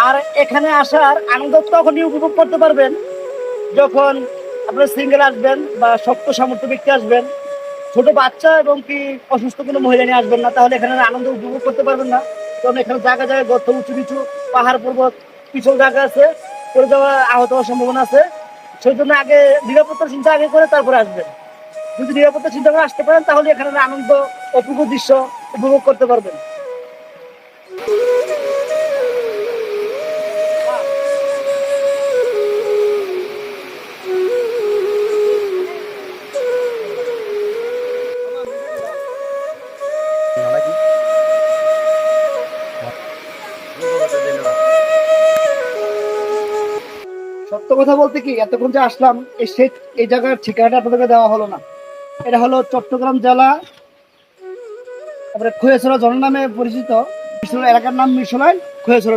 আর এখানে আসার আনন্দ তখনই উপভোগ করতে পারবেন যখন আপনার সিঙ্গেল আসবেন বা শক্ত সামর্থ্য ব্যক্তি আসবেন, ছোট বাচ্চা এবং কি অসুস্থ কোনো মহিলা নিয়ে আসবেন না, তাহলে এখানে আনন্দ উপভোগ করতে পারবেন না। কারণ এখানে জায়গা জায়গায় গর্ত, উঁচু নিচু পাহাড় পর্বত, পিছল জায়গা আছে, পড়ে যাওয়া আহত হওয়ার সম্ভাবনা আছে। সেই জন্য আগে নিরাপত্তার চিন্তা আগে করে তারপরে আসবেন। যদি নিরাপত্তার চিন্তা করে আসতে পারেন তাহলে এখানে আনন্দ, অপূর্ব দৃশ্য উপভোগ করতে পারবেন। সত্য কথা বলতে কি, এতক্ষণ যে আসলাম এই জায়গার ঠিকানাটা আপনাদেরকে দেওয়া হলো না। এটা হলো চট্টগ্রাম জেলা, তারপরে খৈয়াছড়া জন নামে পরিচিত। এলাকার নাম মিরসরাই, খৈয়াছড়া।